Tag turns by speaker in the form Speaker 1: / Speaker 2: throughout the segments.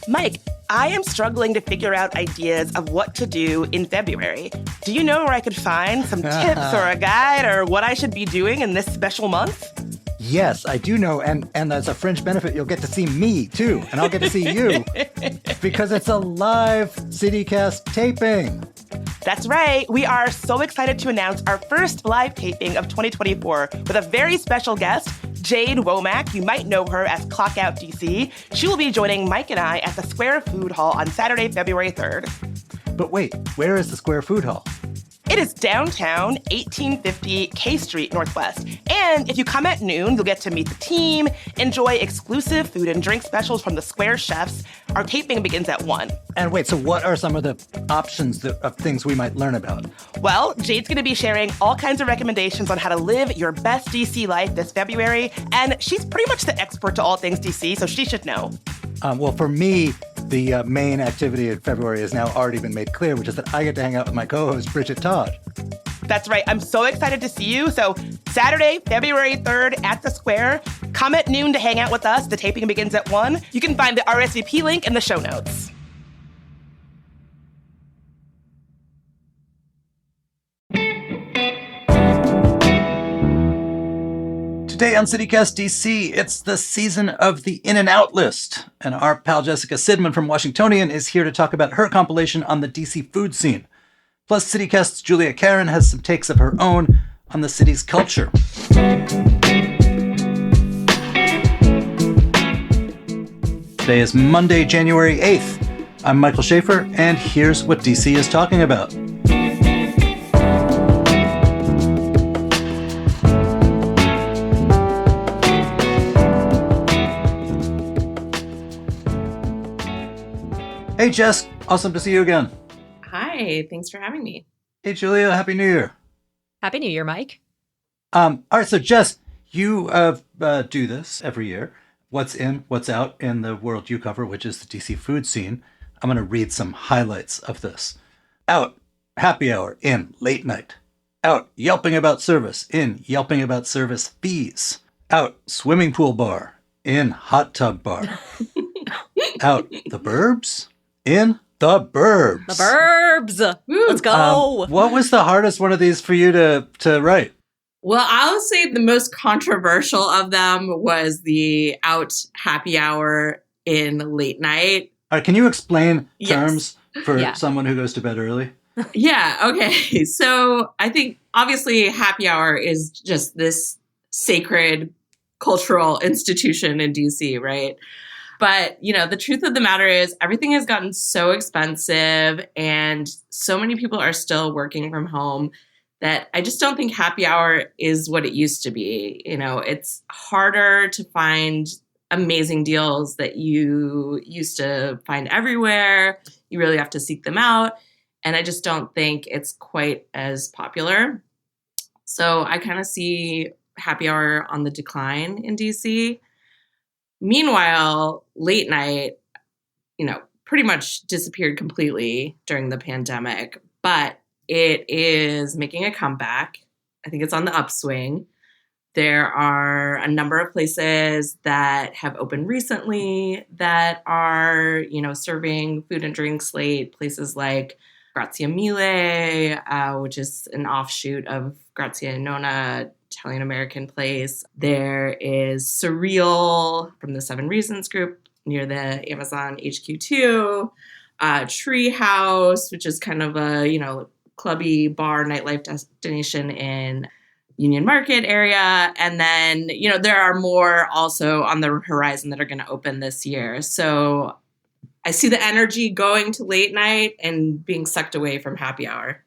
Speaker 1: Mike, I am struggling to figure out ideas of what to do in February. Do you know where I could find some tips or a guide or what I should be doing in this special month?
Speaker 2: Yes, I do know, and as a fringe benefit, you'll get to see me, too, and I'll get to see you, because it's a live CityCast taping.
Speaker 1: That's right. We are so excited to announce our first live taping of 2024 with a very special guest, Jade Womack. You might know her as Clock Out DC. She will be joining Mike and I at the Square Food Hall on Saturday, February 3rd.
Speaker 2: But wait, where is the Square Food Hall?
Speaker 1: It is downtown, 1850 K Street Northwest. And if you come at noon, you'll get to meet the team, enjoy exclusive food and drink specials from the Square chefs. Our taping begins at 1.
Speaker 2: And wait, so what are some of the options of things we might learn about?
Speaker 1: Well, Jade's going to be sharing all kinds of recommendations on how to live your best DC life this February. And she's pretty much the expert to all things DC, so she should know.
Speaker 2: Well, for me, the main activity in February has now already been made clear, which is that I get to hang out with my co-host, Bridget Todd.
Speaker 1: That's right. I'm so excited to see you. So Saturday, February 3rd at the Square. Come at noon to hang out with us. The taping begins at 1. You can find the RSVP link in the show notes.
Speaker 2: Today on CityCast DC, it's the season of the In and Out list. And our pal Jessica Sidman from Washingtonian is here to talk about her compilation on the DC food scene. Plus, CityCast's Julia Karen has some takes of her own on the city's culture. Today is Monday, January 8th. I'm Michael Schaefer, and here's what DC is talking about. Hey, Jess. Awesome to see you again.
Speaker 3: Hi. Thanks for having me.
Speaker 2: Hey, Julia. Happy New Year.
Speaker 4: Happy New Year, Mike.
Speaker 2: All right. So, Jess, you do this every year. What's in, what's out in the world you cover, which is the DC food scene. I'm going to read some highlights of this. Out, happy hour. In, late night. Out, yelping about service. In, yelping about service fees. Out, swimming pool bar. In, hot tub bar. Out, the burbs. In the burbs.
Speaker 4: The burbs. Woo. Let's go.
Speaker 2: What was the hardest one of these for you to write?
Speaker 3: Well, I'll say the most controversial of them was the out happy hour in late night.
Speaker 2: Can you explain terms for
Speaker 4: Yeah.
Speaker 2: someone who goes to bed early?
Speaker 3: Yeah. Okay. So I think obviously happy hour is just this sacred cultural institution in DC, right? But, the truth of the matter is everything has gotten so expensive and so many people are still working from home that I just don't think happy hour is what it used to be. It's harder to find amazing deals that you used to find everywhere. You really have to seek them out. And I just don't think it's quite as popular. So I kind of see happy hour on the decline in DC. Meanwhile, late night, pretty much disappeared completely during the pandemic, but it is making a comeback. I think it's on the upswing. There are a number of places that have opened recently that are, serving food and drinks late. Places like Grazia Mille, which is an offshoot of Grazia Nona, Italian-American place. There is Surreal from the Seven Reasons group near the Amazon HQ2. Treehouse, which is kind of a, clubby bar nightlife destination in Union Market area. And then, there are more also on the horizon that are going to open this year. So I see the energy going to late night and being sucked away from happy hour.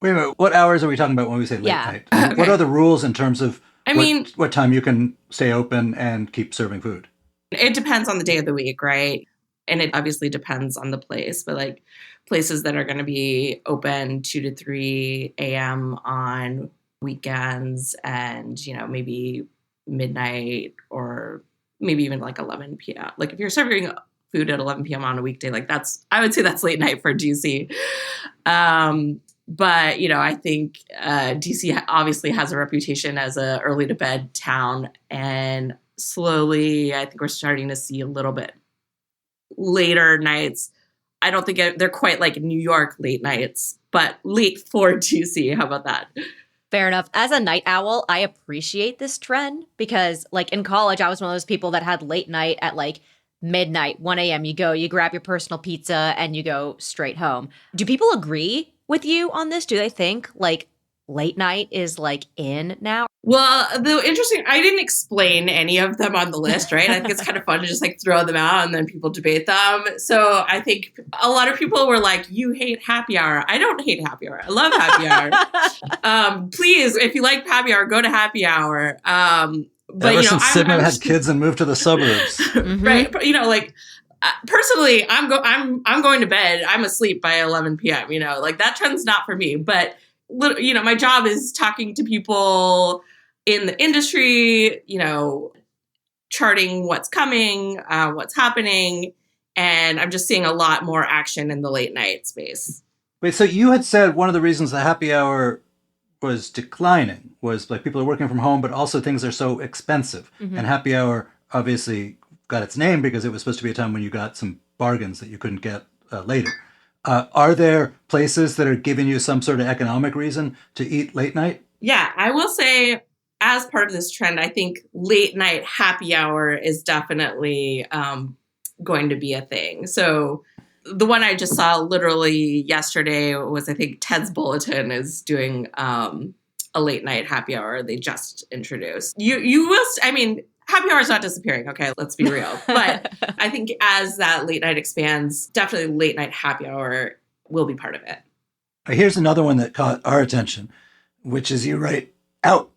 Speaker 2: Wait a minute. What hours are we talking about when we say late night?
Speaker 3: Okay.
Speaker 2: What are the rules in terms of
Speaker 3: mean,
Speaker 2: what time you can stay open and keep serving food?
Speaker 3: It depends on the day of the week, right? And it obviously depends on the place, but like places that are going to be open 2 to 3 a.m. on weekends and, maybe midnight or maybe even like 11 p.m. Like if you're serving food at 11 p.m. on a weekday, like I would say that's late night for DC. But, I think DC obviously has a reputation as a early to bed town. And slowly, I think we're starting to see a little bit later nights. I don't think they're quite like New York late nights, but late for DC. How about that?
Speaker 4: Fair enough. As a night owl, I appreciate this trend because, like, in college, I was one of those people that had late night at like midnight, 1 a.m. You go, you grab your personal pizza, and you go straight home. Do people agree with you on this? Do they think like late night is like in now?
Speaker 3: Well, I didn't explain any of them on the list, right? I think it's kind of fun to just like throw them out and then people debate them. So I think a lot of people were like, you hate happy hour. I don't hate happy hour. I love happy hour. Please, if you like happy hour, go to happy hour. But
Speaker 2: ever since Sidma had kids and moved to the suburbs.
Speaker 3: Right. But, like personally, I'm going to bed. I'm asleep by 11 p.m., like that trend's not for me. But, my job is talking to people in the industry, charting what's coming, what's happening. And I'm just seeing a lot more action in the late night space.
Speaker 2: Wait, so you had said one of the reasons the happy hour was declining was like people are working from home, but also things are so expensive. And happy hour obviously got its name because it was supposed to be a time when you got some bargains that you couldn't get later. Are there places that are giving you some sort of economic reason to eat late night?
Speaker 3: Yeah, I will say as part of this trend, I think late night happy hour is definitely going to be a thing. So the one I just saw literally yesterday was, I think Ted's Bulletin is doing a late night happy hour they just introduced. You will, happy hour is not disappearing. Okay, let's be real. But I think as that late night expands, definitely late night happy hour will be part of it.
Speaker 2: Here's another one that caught our attention, which is you write out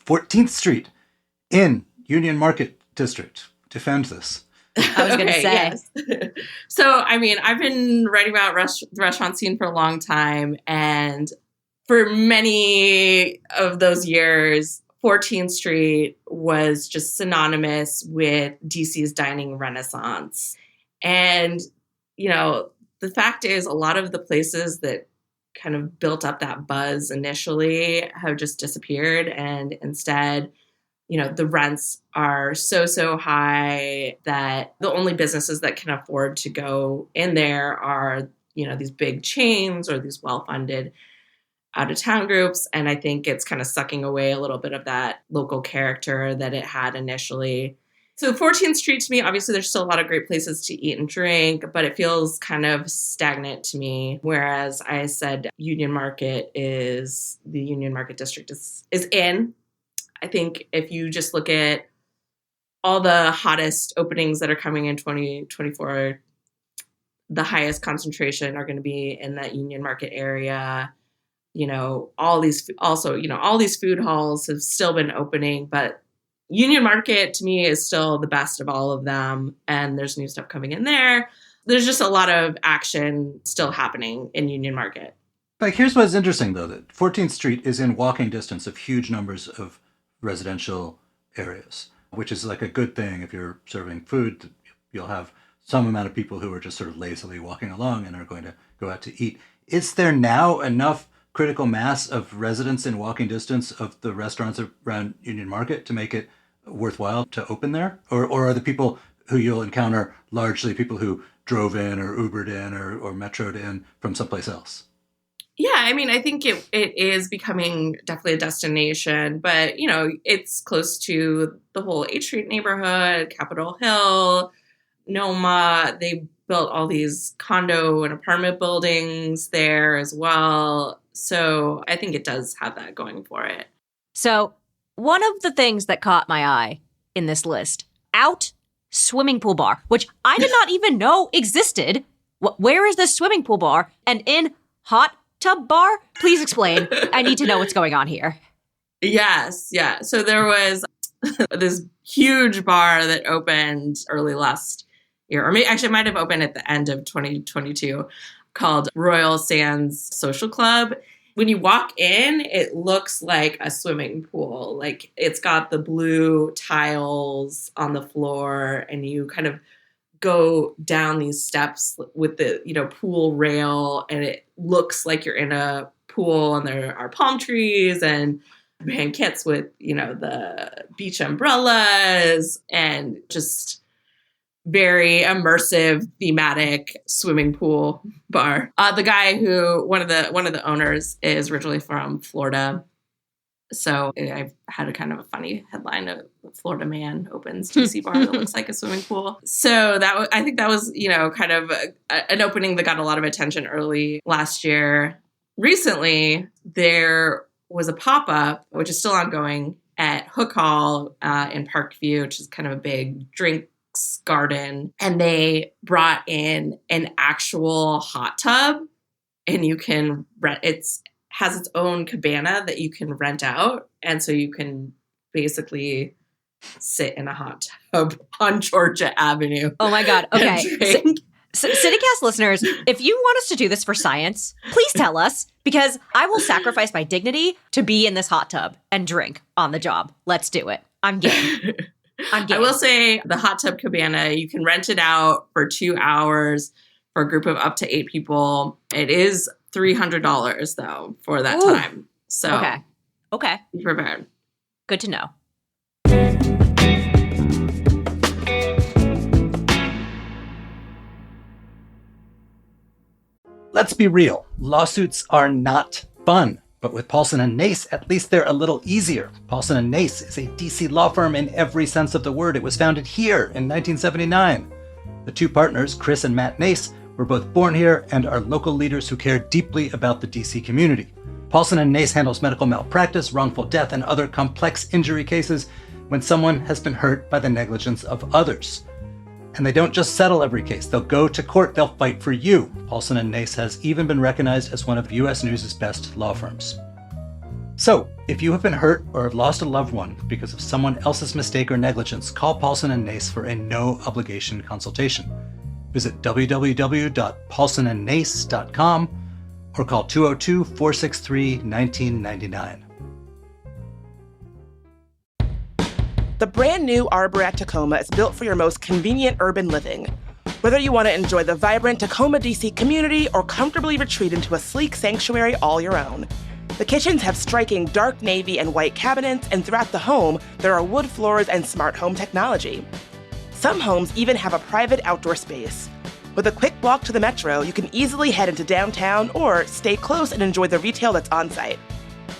Speaker 2: 14th Street in Union Market District. Defend this.
Speaker 4: I was going to say.
Speaker 3: Yes. So, I've been writing about the restaurant scene for a long time. And for many of those years, 14th Street was just synonymous with DC's dining renaissance. And, the fact is a lot of the places that kind of built up that buzz initially have just disappeared. And instead, the rents are so high that the only businesses that can afford to go in there are, these big chains or these well-funded out-of-town groups. And I think it's kind of sucking away a little bit of that local character that it had initially. So 14th Street to me, obviously there's still a lot of great places to eat and drink, but it feels kind of stagnant to me. Whereas I said the Union Market District is in. I think if you just look at all the hottest openings that are coming in 2024, the highest concentration are going to be in that Union Market area. All these food halls have still been opening, but Union Market to me is still the best of all of them. And there's new stuff coming in there. There's just a lot of action still happening in Union Market.
Speaker 2: Like, here's what's interesting, though, that 14th Street is in walking distance of huge numbers of residential areas, which is like a good thing. If you're serving food, you'll have some amount of people who are just sort of lazily walking along and are going to go out to eat. Is there now enough critical mass of residents in walking distance of the restaurants around Union Market to make it worthwhile to open there? Or are the people who you'll encounter largely people who drove in or Ubered in or metroed in from someplace else?
Speaker 3: Yeah, I think it is becoming definitely a destination, but, it's close to the whole H Street neighborhood, Capitol Hill, NoMa. They built all these condo and apartment buildings there as well. So I think it does have that going for it.
Speaker 4: So one of the things that caught my eye in this list, out swimming pool bar, which I did not even know existed. Where is this swimming pool bar? And in hot tub bar? Please explain. I need to know what's going on here.
Speaker 3: Yes. Yeah. So there was this huge bar that opened early last year, or maybe actually it might have opened at the end of 2022, called Royal Sands Social Club. When you walk in, it looks like a swimming pool. Like it's got the blue tiles on the floor and you kind of go down these steps with the, pool rail, and it looks like you're in a pool, and there are palm trees and banquettes with, the beach umbrellas, and just very immersive, thematic swimming pool bar. The guy who one of the owners is originally from Florida, so I've had a kind of a funny headline of Florida man opens DC bar that looks like a swimming pool. So I think that was kind of an opening that got a lot of attention early last year. Recently, there was a pop-up, which is still ongoing, at Hook Hall in Parkview, which is kind of a big drinks garden. And they brought in an actual hot tub, and you can rent. Has its own cabana that you can rent out. And so you can basically sit in a hot tub on Georgia Avenue.
Speaker 4: Oh my God. Okay. CityCast listeners, if you want us to do this for science, please tell us, because I will sacrifice my dignity to be in this hot tub and drink on the job. Let's do it. I'm game.
Speaker 3: I will say the hot tub cabana, you can rent it out for 2 hours for a group of up to 8 people. It is $300 though for that time. So
Speaker 4: okay,
Speaker 3: be prepared.
Speaker 4: Good to know.
Speaker 2: Let's be real. Lawsuits are not fun. But with Paulson & Nace, at least they're a little easier. Paulson & Nace is a DC law firm in every sense of the word. It was founded here in 1979. The two partners, Chris and Matt Nace, were both born here and are local leaders who care deeply about the DC community. Paulson & Nace handles medical malpractice, wrongful death, and other complex injury cases when someone has been hurt by the negligence of others. And they don't just settle every case. They'll go to court. They'll fight for you. Paulson & Nace has even been recognized as one of U.S. News' best law firms. So, if you have been hurt or have lost a loved one because of someone else's mistake or negligence, call Paulson & Nace for a no-obligation consultation. Visit www.paulsonandnace.com or call 202-463-1999.
Speaker 1: The brand new Arbor at Tacoma is built for your most convenient urban living. Whether you want to enjoy the vibrant Tacoma DC community or comfortably retreat into a sleek sanctuary all your own. The kitchens have striking dark navy and white cabinets, and throughout the home, there are wood floors and smart home technology. Some homes even have a private outdoor space. With a quick walk to the metro, you can easily head into downtown or stay close and enjoy the retail that's on site.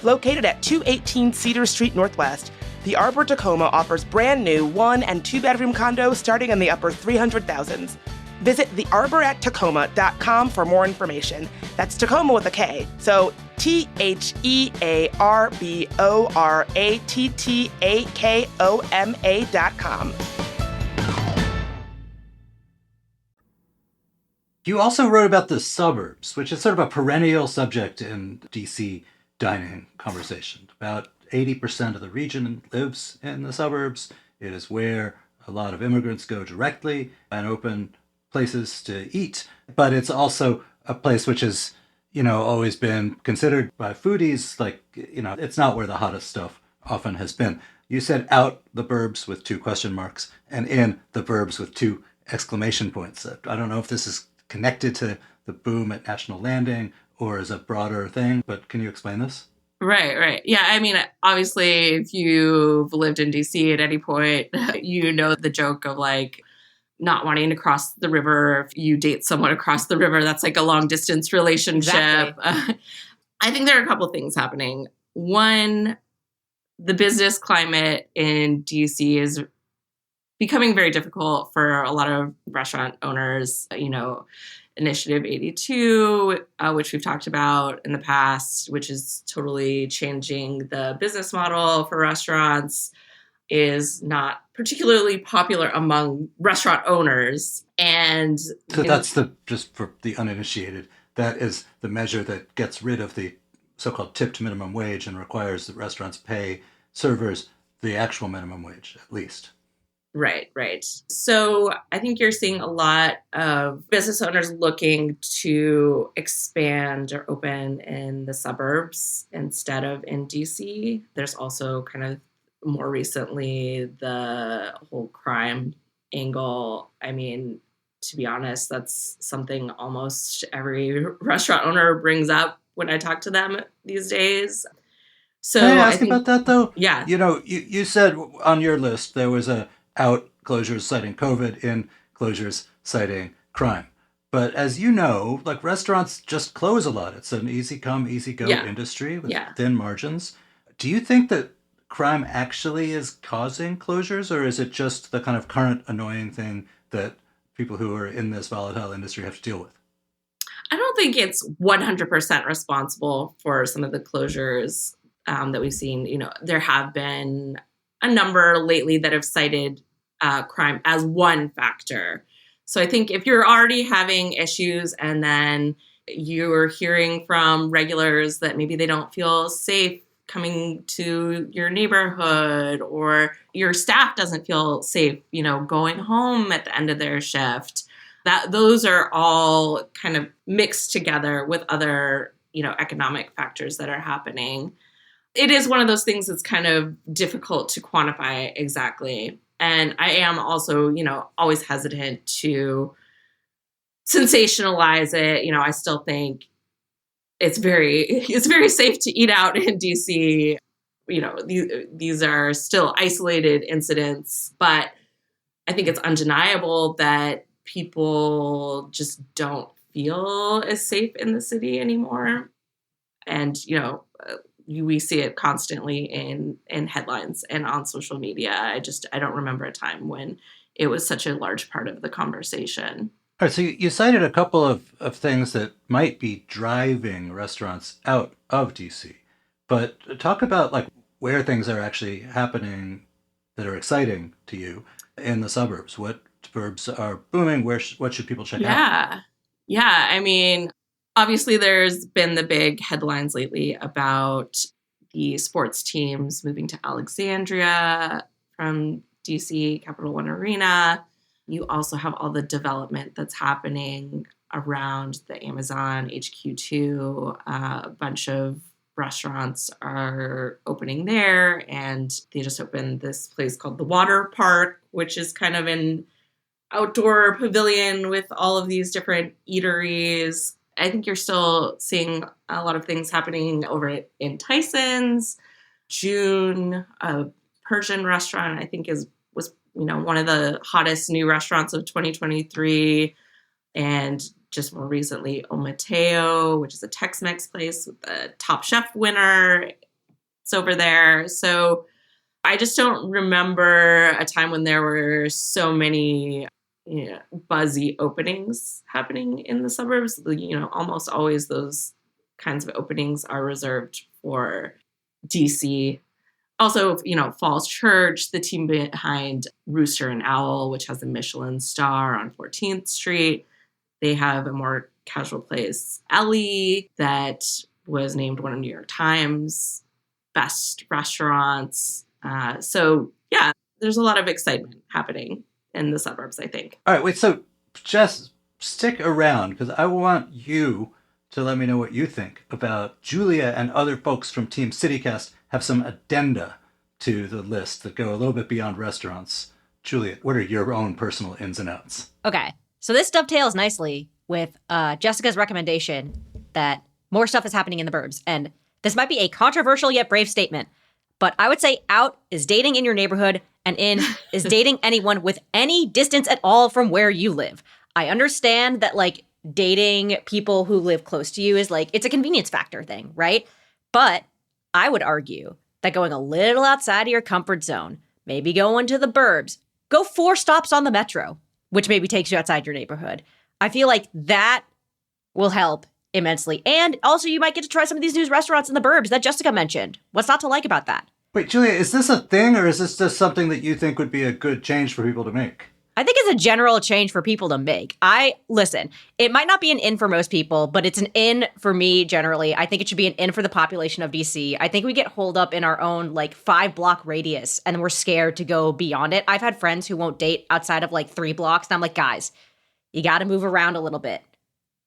Speaker 1: Located at 218 Cedar Street Northwest, the Arbor Tacoma offers brand new 1- and 2-bedroom condos starting in the upper 300,000s. Visit thearborattacoma.com for more information. That's Tacoma with a K, so TheArborattacoma.com.
Speaker 2: You also wrote about the suburbs, which is sort of a perennial subject in DC dining conversation. About 80% of the region lives in the suburbs. It is where a lot of immigrants go directly and open places to eat. But it's also a place which has, always been considered by foodies like, it's not where the hottest stuff often has been. You said out the burbs with 2 question marks and in the burbs with 2 exclamation points. I don't know if this is connected to the boom at National Landing or is a broader thing, but can you explain this?
Speaker 3: Right. Yeah, I mean, obviously, if you've lived in DC at any point, you know the joke of like not wanting to cross the river. If you date someone across the river, that's like a long distance relationship.
Speaker 4: Exactly.
Speaker 3: I think there are a couple things happening. One, the business climate in DC is becoming very difficult for a lot of restaurant owners. Initiative 82, which we've talked about in the past, which is totally changing the business model for restaurants, is not particularly popular among restaurant owners. And
Speaker 2: so that's just for the uninitiated, that is the measure that gets rid of the so-called tipped minimum wage and requires that restaurants pay servers the actual minimum wage, at least.
Speaker 3: Right. So I think you're seeing a lot of business owners looking to expand or open in the suburbs instead of in DC. There's also kind of more recently the whole crime angle. I mean, to be honest, that's something almost every restaurant owner brings up when I talk to them these days. So
Speaker 2: can I ask about that though?
Speaker 3: Yeah.
Speaker 2: You said on your list there was out closures citing COVID in closures citing crime. But as you know, like restaurants just close a lot. It's an easy come, easy go industry with thin margins. Do you think that crime actually is causing closures, or is it just the kind of current annoying thing that people who are in this volatile industry have to deal with?
Speaker 3: I don't think it's 100% responsible for some of the closures that we've seen. You know, there have been a number lately that have cited crime as one factor. So I think if you're already having issues and then you're hearing from regulars that maybe they don't feel safe coming to your neighborhood, or your staff doesn't feel safe, you know, going home at the end of their shift, that those are all kind of mixed together with other, you know, economic factors that are happening. It is one of those things that's kind of difficult to quantify exactly. And I am also, you know, always hesitant to sensationalize it. You know, I still think it's very safe to eat out in DC. You know, these are still isolated incidents, but I think it's undeniable that people just don't feel as safe in the city anymore. And, you know, we see it constantly in headlines and on social media. I don't remember a time when it was such a large part of the conversation.
Speaker 2: All right, so you cited a couple of things that might be driving restaurants out of DC, but talk about like where things are actually happening that are exciting to you in the suburbs. What suburbs are booming? What should people check out?
Speaker 3: Yeah. I mean, obviously there's been the big headlines lately about the sports teams moving to Alexandria from DC, Capital One Arena. You also have all the development that's happening around the Amazon HQ2. A bunch of restaurants are opening there, and they just opened this place called the Water Park, which is kind of an outdoor pavilion with all of these different eateries. I think you're still seeing a lot of things happening over in Tyson's. June, a Persian restaurant, I think was one of the hottest new restaurants of 2023. And just more recently, O Mateo, which is a Tex-Mex place with the Top Chef winner. It's over there. So I just don't remember a time when there were so many buzzy openings happening in the suburbs. Almost always those kinds of openings are reserved for DC. Also, Falls Church, the team behind Rooster and Owl, which has a Michelin star on 14th Street. They have a more casual place, Ellie, that was named one of New York Times best restaurants. So there's a lot of excitement happening in the suburbs, I think.
Speaker 2: All right, wait, so just stick around because I want you to let me know what you think about Julia and other folks from Team CityCast have some addenda to the list that go a little bit beyond restaurants. Julia, what are your own personal ins and outs?
Speaker 4: Okay, so this dovetails nicely with Jessica's recommendation that more stuff is happening in the burbs. And this might be a controversial yet brave statement, but I would say out is dating in your neighborhood and in is dating anyone with any distance at all from where you live. I understand that like dating people who live close to you is like, it's a convenience factor thing, right? But I would argue that going a little outside of your comfort zone, maybe going to the burbs, go 4 stops on the metro, which maybe takes you outside your neighborhood. I feel like that will help immensely. And also you might get to try some of these new restaurants in the burbs that Jessica mentioned. What's not to like about that?
Speaker 2: Wait, Julia, is this a thing or is this just something that you think would be a good change for people to make?
Speaker 4: I think it's a general change for people to make. Listen, it might not be an in for most people, but it's an in for me generally. I think it should be an in for the population of DC. I think we get holed up in our own 5-block radius and we're scared to go beyond it. I've had friends who won't date outside of 3 blocks. And I'm like, guys, you got to move around a little bit.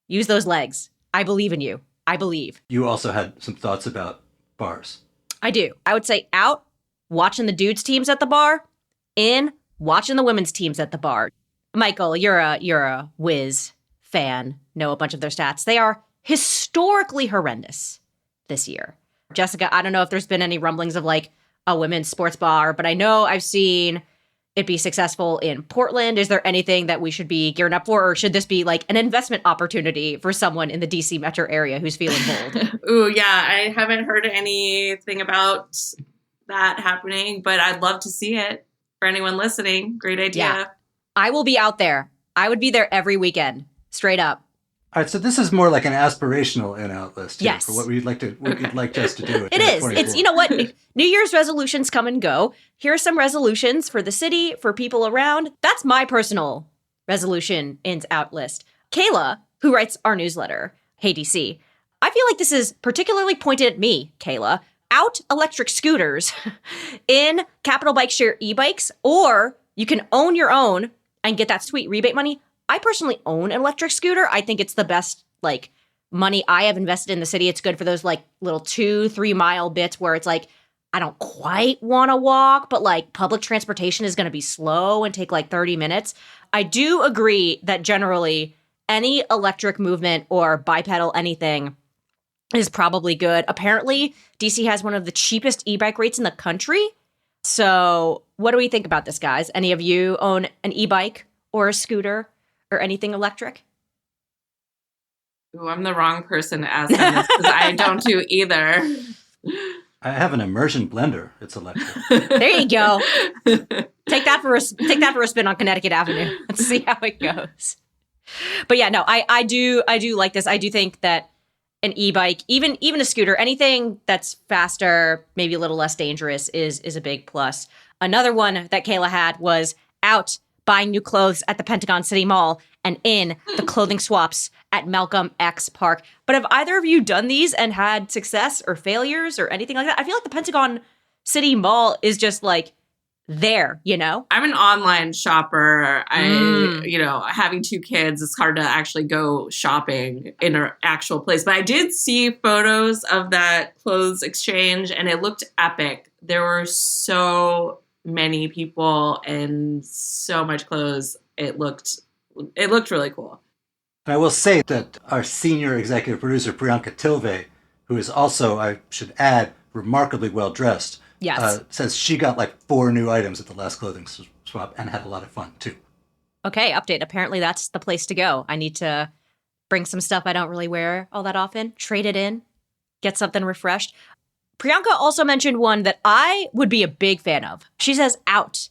Speaker 4: Use those legs. I believe in you. I believe.
Speaker 2: You also had some thoughts about bars.
Speaker 4: I do. I would say out, watching the dudes teams at the bar, in, watching the women's teams at the bar. Michael, you're a Wiz fan, know a bunch of their stats. They are historically horrendous this year. Jessica, I don't know if there's been any rumblings of a women's sports bar, but I know I've seen it be successful in Portland? Is there anything that we should be gearing up for, or should this be like an investment opportunity for someone in the DC metro area who's feeling bold?
Speaker 3: Ooh, yeah, I haven't heard anything about that happening, but I'd love to see it. For anyone listening, great idea.
Speaker 4: Yeah. I will be out there. I would be there every weekend, straight up.
Speaker 2: All right, so this is more like an aspirational in-out list here
Speaker 4: Yes.
Speaker 2: for what you'd like us to do.
Speaker 4: It is. It's, you know what? New Year's resolutions come and go. Here are some resolutions for the city, for people around. That's my personal resolution ins out list. Kayla, who writes our newsletter, Hey DC, I feel like this is particularly pointed at me, Kayla. Out electric scooters in Capital Bike Share e-bikes, or you can own your own and get that sweet rebate money. I personally own an electric scooter. I think it's the best, like, money I have invested in the city. It's good for those, like, little 2-3 mile bits where it's like, I don't quite want to walk, but, like, public transportation is going to be slow and take, like, 30 minutes. I do agree that generally any electric movement or bipedal anything is probably good. Apparently, DC has one of the cheapest e-bike rates in the country. So what do we think about this, guys? Any of you own an e-bike or a scooter or anything electric?
Speaker 3: Ooh, I'm the wrong person to ask on this because I don't do either.
Speaker 2: I have an immersion blender. It's electric.
Speaker 4: There you go. Take that for a spin on Connecticut Avenue. Let's see how it goes. But yeah, no, I do like this. I do think that an e-bike, even a scooter, anything that's faster, maybe a little less dangerous is a big plus. Another one that Kayla had was out buying new clothes at the Pentagon City Mall and in the clothing swaps at Malcolm X Park. But have either of you done these and had success or failures or anything like that? I feel like the Pentagon City Mall is just like there, you know?
Speaker 3: I'm an online shopper. Having 2 kids, it's hard to actually go shopping in an actual place. But I did see photos of that clothes exchange and it looked epic. There were so many people and so much clothes. It looked really cool.
Speaker 2: And I will say that our senior executive producer, Priyanka Tilve, who is also, I should add, remarkably well dressed,
Speaker 4: Yes.
Speaker 2: says she got like 4 new items at the last clothing swap and had a lot of fun too.
Speaker 4: Okay, update. Apparently that's the place to go. I need to bring some stuff I don't really wear all that often, trade it in, get something refreshed. Priyanka also mentioned one that I would be a big fan of. She says out,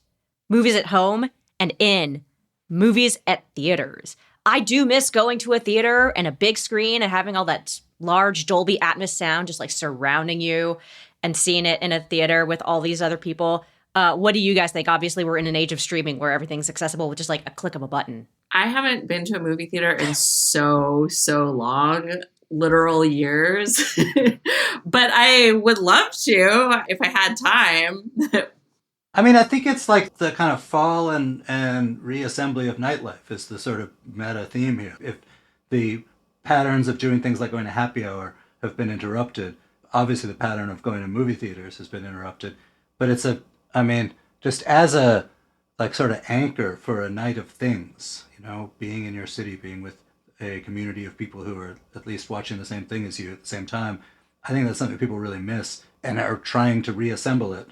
Speaker 4: movies at home, and in, movies at theaters. I do miss going to a theater and a big screen and having all that large Dolby Atmos sound just like surrounding you and seeing it in a theater with all these other people. What do you guys think? Obviously, we're in an age of streaming where everything's accessible with just like a click of a button.
Speaker 3: I haven't been to a movie theater in so long, literal years. But I would love to if I had time.
Speaker 2: I mean, I think it's like the kind of fall and reassembly of nightlife is the sort of meta theme here. If the patterns of doing things like going to happy hour have been interrupted, obviously the pattern of going to movie theaters has been interrupted. But it's just as a like sort of anchor for a night of things, you know, being in your city, being with a community of people who are at least watching the same thing as you at the same time. I think that's something people really miss and are trying to reassemble it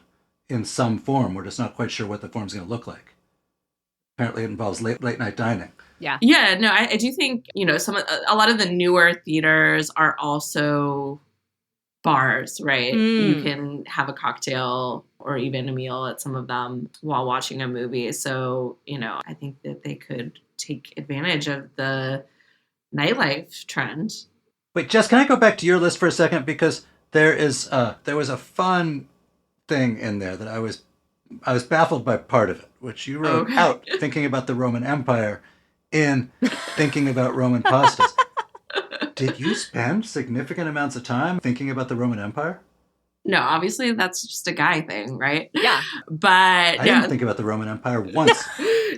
Speaker 2: in some form. We're just not quite sure what the form's going to look like. Apparently it involves late night dining.
Speaker 4: Yeah.
Speaker 3: Yeah, no, I do think, a lot of the newer theaters are also bars, right? You can have a cocktail or even a meal at some of them while watching a movie. So, I think that they could take advantage of the nightlife trend.
Speaker 2: Wait, Jess, can I go back to your list for a second? Because there was a fun thing in there that I was baffled by part of it, which you wrote out thinking about the Roman Empire in thinking about Roman pastas. Did you spend significant amounts of time thinking about the Roman Empire?
Speaker 3: No, obviously that's just a guy thing, right?
Speaker 4: Yeah.
Speaker 3: But
Speaker 2: I didn't think about the Roman Empire once.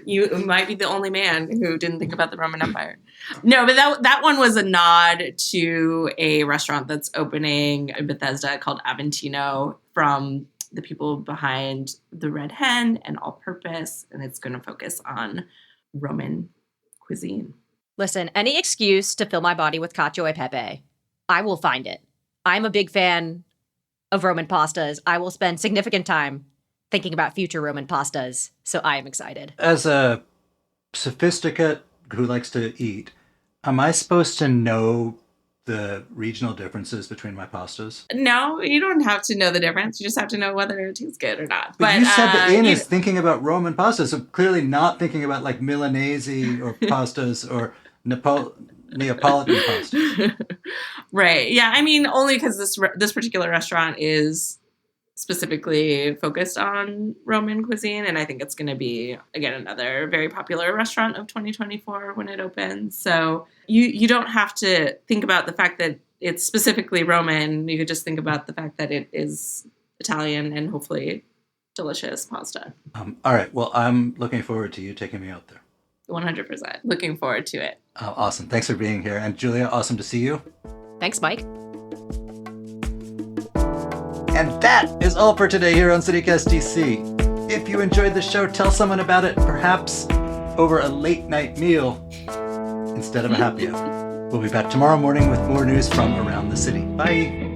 Speaker 3: You might be the only man who didn't think about the Roman Empire. No, but that one was a nod to a restaurant that's opening in Bethesda called Aventino from the people behind The Red Hen and All Purpose, and it's going to focus on Roman cuisine.
Speaker 4: Listen, any excuse to fill my body with cacio e pepe, I will find it. I'm a big fan of Roman pastas. I will spend significant time thinking about future Roman pastas. So I am excited.
Speaker 2: As a sophisticate who likes to eat, am I supposed to know the regional differences between my pastas?
Speaker 3: No, you don't have to know the difference. You just have to know whether it tastes good or not.
Speaker 2: But you said the inn is thinking about Roman pastas, so clearly not thinking about like Milanese or pastas or Neapolitan pastas.
Speaker 3: Right. Yeah. I mean, only because this particular restaurant is specifically focused on Roman cuisine, and I think it's going to be, again, another very popular restaurant of 2024 when it opens. So you don't have to think about the fact that it's specifically Roman. You could just think about the fact that it is Italian and hopefully delicious pasta.
Speaker 2: All right. Well, I'm looking forward to you taking me out there.
Speaker 3: 100%. Looking forward to it.
Speaker 2: Oh, awesome. Thanks for being here. And Julia, awesome to see you.
Speaker 4: Thanks, Mike.
Speaker 2: And that is all for today here on CityCast DC. If you enjoyed the show, tell someone about it, perhaps over a late night meal instead of a happy hour. We'll be back tomorrow morning with more news from around the city. Bye.